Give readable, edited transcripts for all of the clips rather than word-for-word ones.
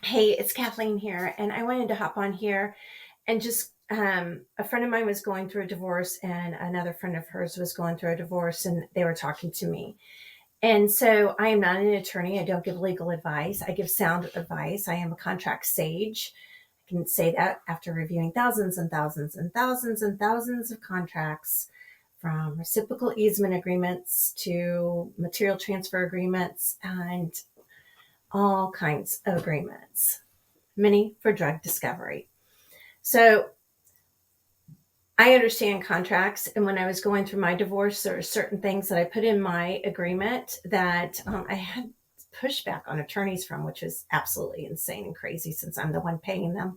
Hey, it's Kathleen here, and I wanted to hop on here and just a friend of mine was going through a divorce, and another friend of hers was going through a divorce, and they were talking to me. And so I am not an attorney. I don't give legal advice. I give sound advice. I am a contract sage. I can say that after reviewing thousands and thousands and thousands and thousands of contracts, from reciprocal easement agreements to material transfer agreements and all kinds of agreements, many for drug discovery. So I understand contracts. And when I was going through my divorce, there were certain things that I put in my agreement that I had pushback on attorneys from, which is absolutely insane and crazy since I'm the one paying them.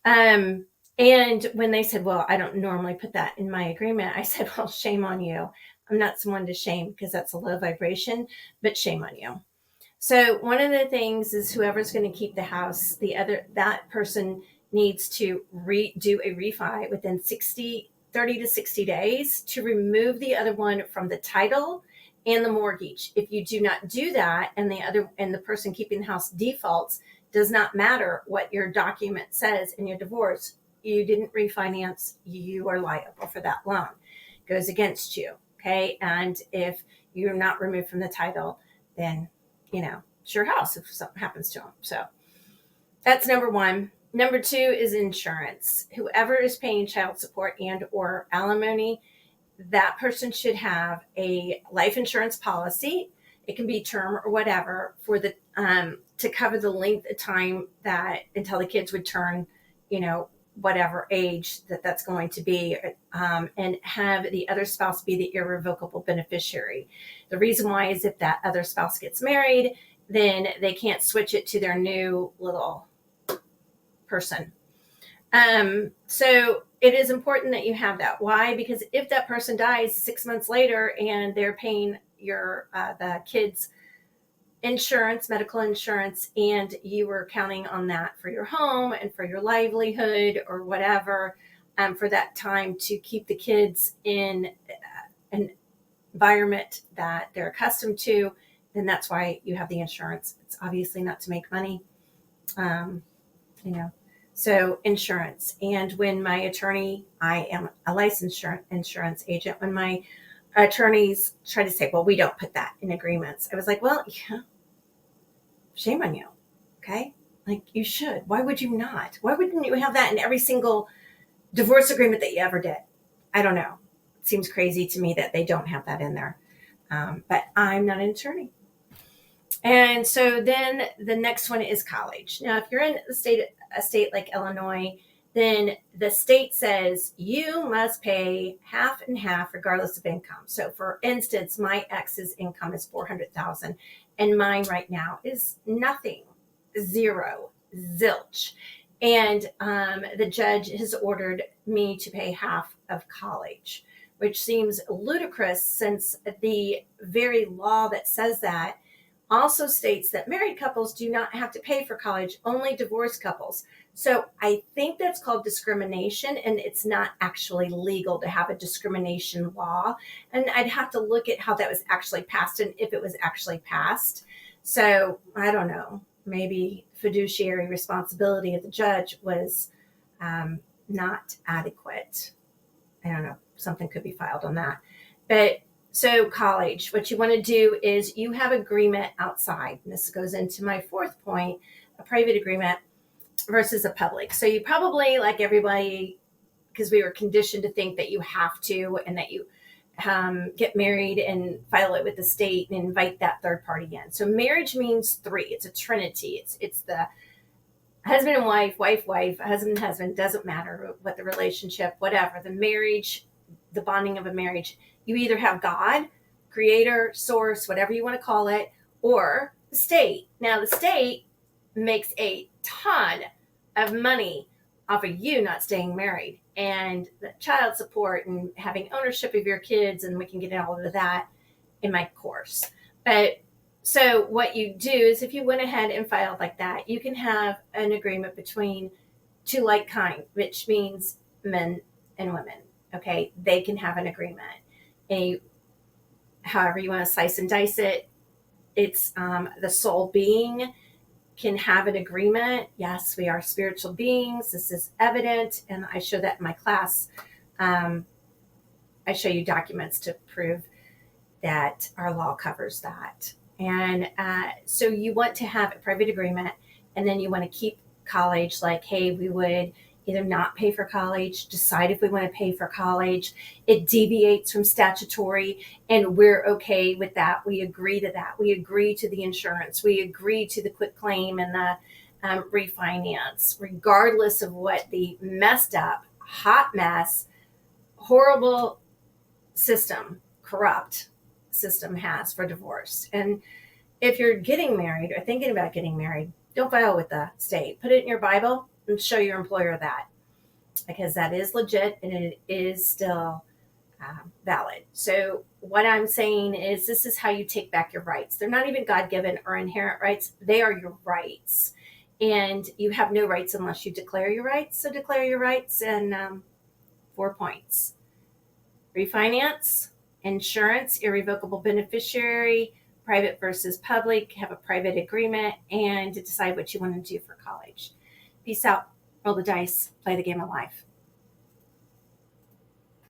And when they said, well, I don't normally put that in my agreement, I said, well, shame on you. I'm not someone to shame because that's a low vibration, but shame on you. So one of the things is whoever's going to keep the house, that person needs to do a refi within 30 to 60 days to remove the other one from the title and the mortgage. If you do not do that and the person keeping the house defaults, does not matter what your document says in your divorce. You didn't refinance, you are liable for that loan. It goes against you. Okay. And if you're not removed from the title, then it's your house if something happens to them. So that's number one. Number two is insurance. Whoever is paying child support and or alimony, that person should have a life insurance policy. It can be term or whatever for the to cover the length of time that until the kids would turn, whatever age that's going to be, and have the other spouse be the irrevocable beneficiary. The reason why is if that other spouse gets married, then they can't switch it to their new little person. So it is important that you have that. Why? Because if that person dies 6 months later and they're paying the kids' insurance, medical insurance, and you were counting on that for your home and for your livelihood or whatever, for that time to keep the kids in an environment that they're accustomed to, then that's why you have the insurance. It's obviously not to make money, So insurance. And when my attorney, I am a licensed insurance agent, when my attorneys try to say, well, we don't put that in agreements, I was like, well, yeah, shame on you. Okay. Like you should. Why would you not? Why wouldn't you have that in every single divorce agreement that you ever did? I don't know. It seems crazy to me that they don't have that in there. But I'm not an attorney. And so then the next one is college. Now, if you're in a state like Illinois, then the state says you must pay half and half regardless of income. So for instance, my ex's income is $400,000 and mine right now is nothing, zero, zilch. And the judge has ordered me to pay half of college, which seems ludicrous since the very law that says that also states that married couples do not have to pay for college, only divorced couples. So I think that's called discrimination, and it's not actually legal to have a discrimination law. And I'd have to look at how that was actually passed and if it was actually passed. So I don't know, maybe fiduciary responsibility of the judge was not adequate. I don't know, something could be filed on that. But so college, what you want to do is you have agreement outside. And this goes into my fourth point, a private agreement versus a public. So you probably, like everybody, because we were conditioned to think that you have to, and that you get married and file it with the state and invite that third party in. So marriage means three. It's a trinity. It's the husband and wife, husband, doesn't matter what the relationship, whatever, the marriage, the bonding of a marriage. You either have God, creator, source, whatever you want to call it, or the state. Now, the state makes a ton of money off of you not staying married, and the child support and having ownership of your kids, and we can get all of that in my course. But so what you do is if you went ahead and filed like that, you can have an agreement between two like kind, which means men and women. Okay, they can have an agreement. However you want to slice and dice it, it's the sole being can have an agreement. Yes, we are spiritual beings. This is evident. And I show that in my class. I show you documents to prove that our law covers that. And so you want to have a private agreement, and then you want to keep college like, hey, we would either not pay for college, decide if we want to pay for college. It deviates from statutory, and we're okay with that. We agree to that. We agree to the insurance. We agree to the quit claim and the refinance, regardless of what the messed up, hot mess, horrible system, corrupt system has for divorce. And if you're getting married or thinking about getting married, don't file with the state. Put it in your Bible and show your employer that, because that is legit and it is still valid. So what I'm saying is, this is how you take back your rights. They're not even God-given or inherent rights. They are your rights. And you have no rights unless you declare your rights. So declare your rights, and 4 points. Refinance, insurance, irrevocable beneficiary, private versus public, have a private agreement, and to decide what you want to do for college. Peace out. Roll the dice. Play the game of life.